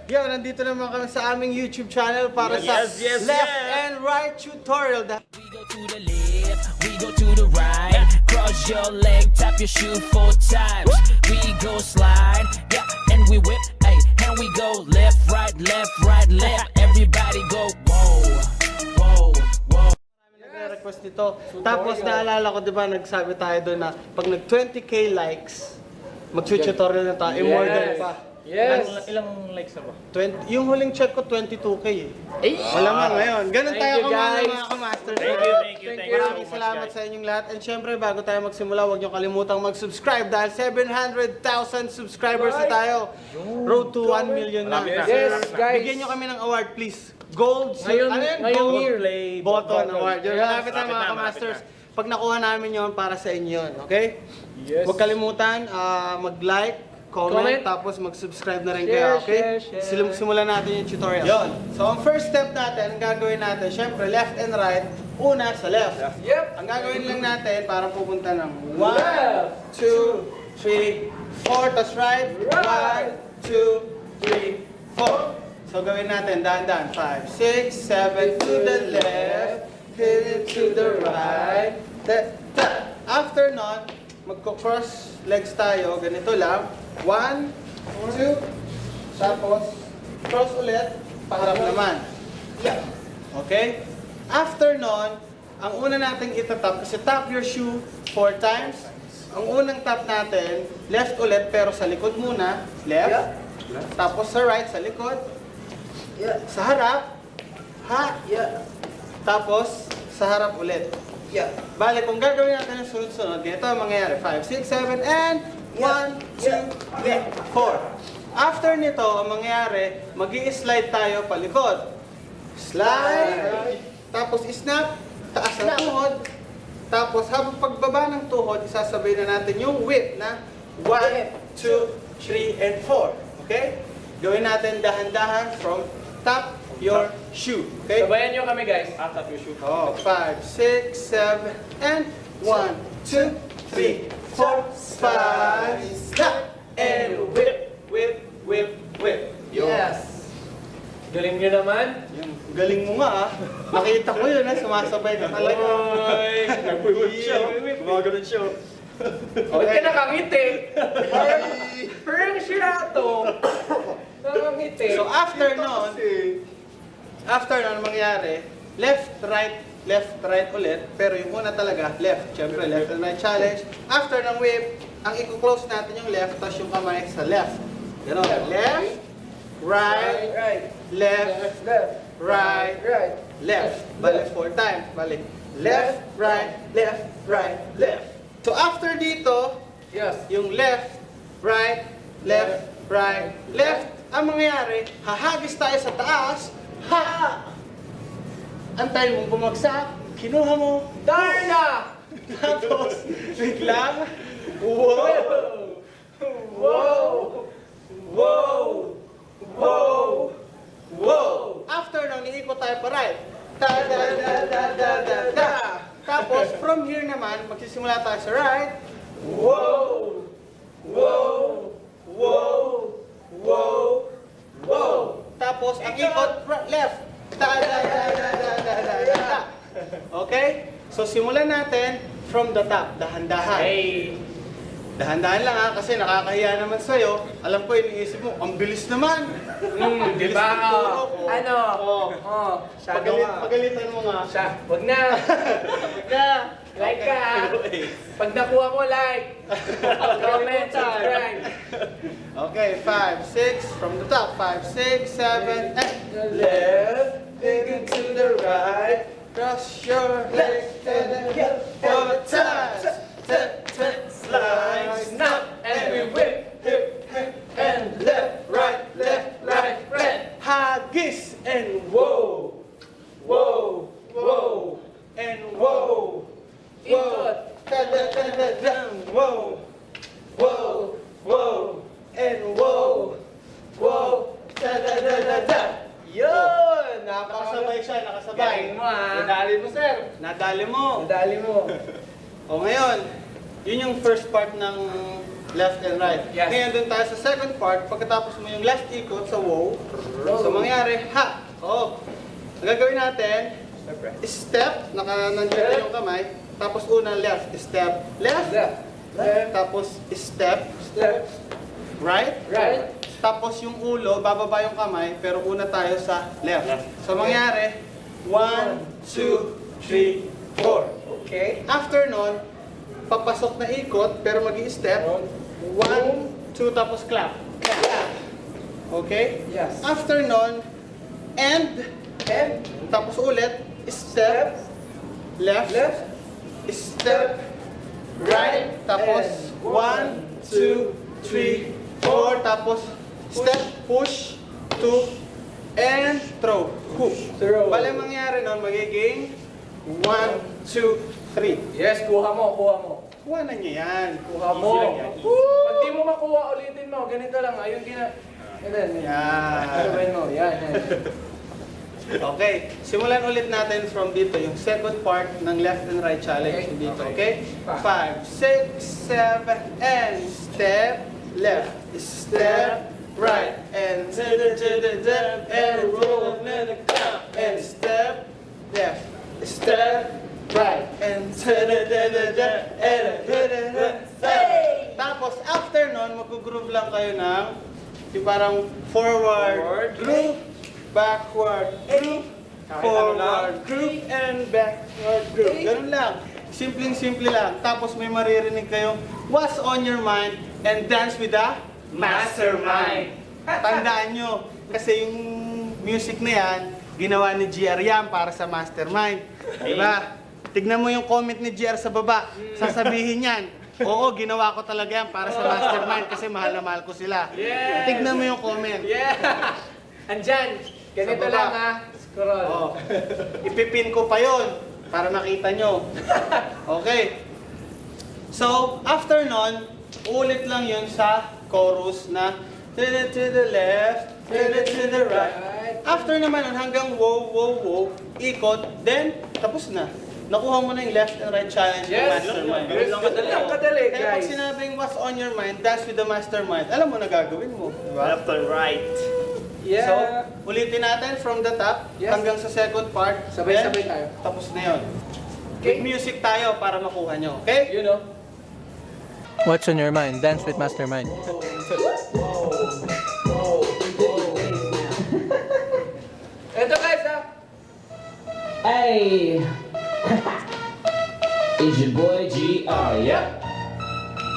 Yo, nandito naman kami sa aming YouTube channel para sa left and right tutorial. We go to the left, we go to the right. Cross your leg, tap your shoe 4 times. We go slide, yeah, and we whip, hey, and we go left, right, left, right, left. Everybody go, whoa, whoa, whoa. Nagre-request nito. Tapos naalala ko, di ba, nagsabi tayo doon na pag nag 20k likes, mag-tutorial na tayo, immortal pa. Yes. Ilang likes na ba? 20, yung huling check ko, 22k eh. Ay! Malamang ngayon. Ganun Thank tayo you, kumana guys. mga kamasters. Thank you. Maraming salamat sa inyong lahat. And syempre, bago tayo magsimula, huwag niyo kalimutang mag-subscribe dahil 700,000 subscribers na tayo. Road to 1 million na. Yes, guys. Bigyan niyo kami ng award, please. Gold, Ngayon- ano yun? ngayong Gold year. Play Button Award. Yun, Yes. malapit na mga kamasters. Pag nakuha namin yon para sa inyo yun, okay? Yes. Huwag kalimutan, mag-like, comment, tapos mag-subscribe na rin kayo, okay? Simulan natin yung tutorial. Yon. So, ang first step natin, ang gagawin natin, syempre, left and right, una sa left. Yep. Ang gagawin lang natin, para pupunta ng 1, Left. 2, 3, 4, tas right, 1, 2, 3, 4. So, gawin natin, dahan-dahan, 5, 6, 7, to the left, hit it to the right, after nun, magko-cross legs tayo, ganito lang, 1, 2, tapos cross ulit, paharap naman. Okay? After nun, ang una nating itatap, kasi tap your shoe 4 times. Ang unang tap natin, left ulit pero sa likod muna, left. Tapos sa right, sa likod. Sa harap, tapos sa harap ulit. Bale, kung gagawin natin ang sunod-sunod, ganito ang mangyayari. 5, 6, 7, and 1, 2, 3, 4. After nito, ang mangyayari, mag-i-slide tayo palikod. Slide, tapos snap, taas ang tuhod. Tapos habang pagbaba ng tuhod, isasabay na natin yung whip na 1, 2, 3, and 4. Okay? Gawin natin dahan-dahan from tap your shoe. Okay? Sabayan nyo kami, guys. Tap your shoe. Oh, 5, 6, 7, and 1, 2, 3, 4, 5, snap, and whip, whip, whip, whip. Yun. Yes. Galing nyo naman. Yung galing mo nga ah. Nakita ko yun sumasabay ka talaga. Nagpuwag siya. Gumagano'n siya. Ba't ka nakangiti? Parang siya to. Nakangiti. So after nun, mangyari, left, right ulit. Pero yung una talaga, left. Siyempre, left and right challenge. After ng whip, ang i-close natin yung left, tapos yung kamay sa left. Ganon. Left, right, left, right, left. Bale, 4 times. Bale, left, right, left. So after dito, Yes. yung left, right, left, ang mangyayari, hahagis tayo sa taas, antayin mong bumagsak, kinuha mo, Darna! tapos, biglang, wow! After nang iikot tayo pa right, tapos, from here naman, magsisimula tayo sa right, tapos, ang ikot left. Okay? So, simulan natin from the top, dahan-dahan. Hey. Dahan-dahan lang ha, kasi nakakahiya naman sa'yo. Alam ko, iniisip mo, ang bilis naman. Ang Di bilis ba? ng turok. Ano? Oh. Shadow ka. Pagalitan mo nga. Siya. Wag na. Wag na. Like ka. Pag nakuha mo, like. Comment, subscribe. Okay, 5, 6, from the top. 5, 6, 7, and Left. take it to the right. Cross your legs and then get 4 times. Slide, snap, and we whip, and left, right, hagis, and whoa, and whoa, Ikot. and yun! Nakakasabay siya, nakasabay. Galing mo, ah. Nadali mo, sir. Nadali mo. Dali mo. O ngayon, yun yung first part ng left and right. Yes. Ngayon dun tayo sa second part, pagkatapos mo yung left ikot sa wow, so mangyari, ha! Oo. Ang gagawin natin, step, nandiyan yung kamay, tapos unang left, step, left, tapos step, right, tapos yung ulo, bababa yung kamay, pero una tayo sa left. So mangyari, 1, 2, 3, 4. Okay. After nun, papasok na ikot, pero mag-i-step, 1, 2, tapos clap. Okay? Yes. After nun, end, tapos ulit, step, left, step, right, tapos 1, 2, 3, 4, tapos step, push, 2, and throw. Throw. Bale mangyari nun, magiging 1, 2, 3. Yes, kuha mo. Kuha na niya yan. Kuha mo. Easy lang yan. Pag di mo makuha, ulitin mo. Ganito lang. Ayun Ganun. Yan. Gawin mo. Yan. Okay, simulan ulit natin from dito, yung second part ng left and right challenge dito, okay? 5, 6, 7, and step, left, step, right, and and roll, and step, left, step, right, and tapos after nun, mag-groove lang kayo ng yung parang forward, groove, backward, groove, forward, groove, and backward, groove. Ganun lang. Simpleng-simple lang. Tapos may maririnig kayong what's on your mind and dance with the mastermind. Tandaan nyo, kasi yung music na yan, ginawa ni GR yan para sa mastermind. Diba? Tignan mo yung comment ni GR sa baba. Sasabihin yan, oo, ginawa ko talaga yan para sa mastermind kasi mahal na mahal ko sila. Yes. Tignan mo yung comment. Yeah! Andyan! Ganito Sa baba. lang ha. Scroll. Oh. Ipipin ko pa yon para makita nyo. Okay. So, after nun, ulit lang yun sa chorus na to the left, to the right. After naman nun, hanggang wow, wow, wow, ikot, then tapos na. Nakuha mo na yung left and right challenge ng Yes! mastermind. Yes, ganun lang kadali, Kaya pag guys. sinabing what's on your mind, dance with the mastermind, alam mo na gagawin mo. Diba? Left and right. Yeah. So, ulitin natin from the top Yes. hanggang sa second part. Sabay-sabay Then, tayo. Tapos na yun. Okay. With music tayo para makuha nyo. Okay? You know. What's on your mind? Dance with Mastermind. Ito guys ha. Hey, it's your boy GR, yeah.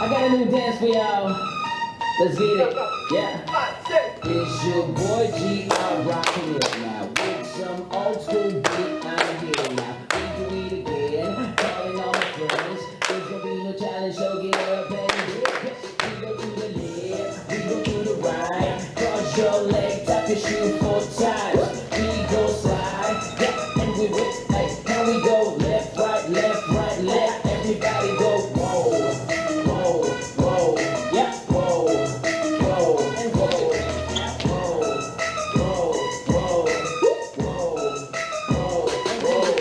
I got a new dance for y'all. Let's get it, yeah. It's your boy GR rocking it now with some old school beat. I'm here now. We do it again, calling all my friends. There's gonna be no challenge, so get up and do it. We go to the left, we go to the right. Cross your leg, tap your shoe 4 times. We go slide, yeah, and we whip. Hey, now we go left, right, left, right, left. Everybody go whoa, whoa, whoa, yeah, whoa, whoa, and whoa, whoa, whoa, whoa, whoa, whoa, whoa.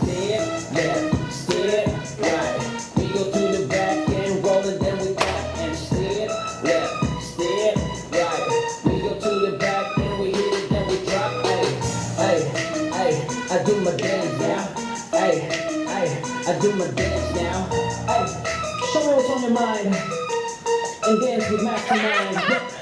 Step left, step right. We go to the back and roll it, then we tap and step left, step right. We go to the back and we hit it, then we drop. Hey, hey, hey, I do my dance now. Hey, hey, I do my dance now. Hey, show me what's on your mind and dance with Mastermind.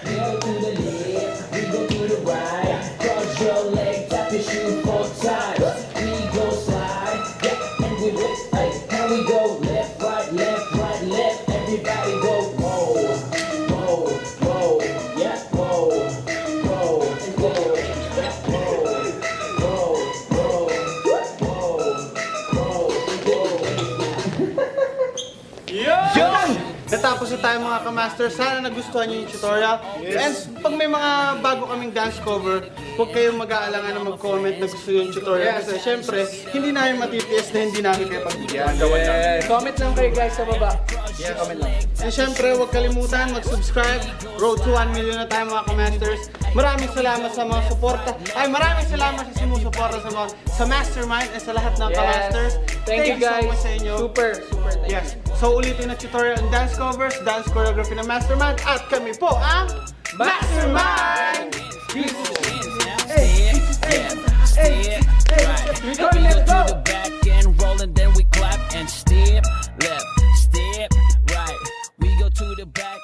We go to the left, we go to the right. Cross your leg, tap your shoe 4 times. We go slide, yeah, and we whip. Hey, now we go left, right, left. Everybody go whoa, whoa, whoa, yeah, whoa, whoa, and whoa, whoa, whoa, whoa, whoa, whoa, Yun! Natapos na tayo mga kamaster. Sana nagustuhan nyo yung tutorial. And pag may mga bago kaming dance cover, huwag kayong mag-aalangan na mag-comment na gusto yung tutorial. Kasi syempre, hindi namin matitiis na hindi namin kayo pagbigyan. Comment lang kayo guys sa baba. Yeah, comment lang. And syempre, huwag kalimutan mag-subscribe. Road to 1 million na tayo mga kamasters. Maraming salamat sa mga suporta. Ay, maraming salamat sa sumusuporta sa Mastermind at sa lahat ng kamasters. Thank you guys. so much sa inyo. Super thank you. Yes. So ulitin na tutorial ang dance covers, dance choreography ng Mastermind, at kami po ang Mastermind! We go to the back and roll and then we clap and step left, step right. We go to the back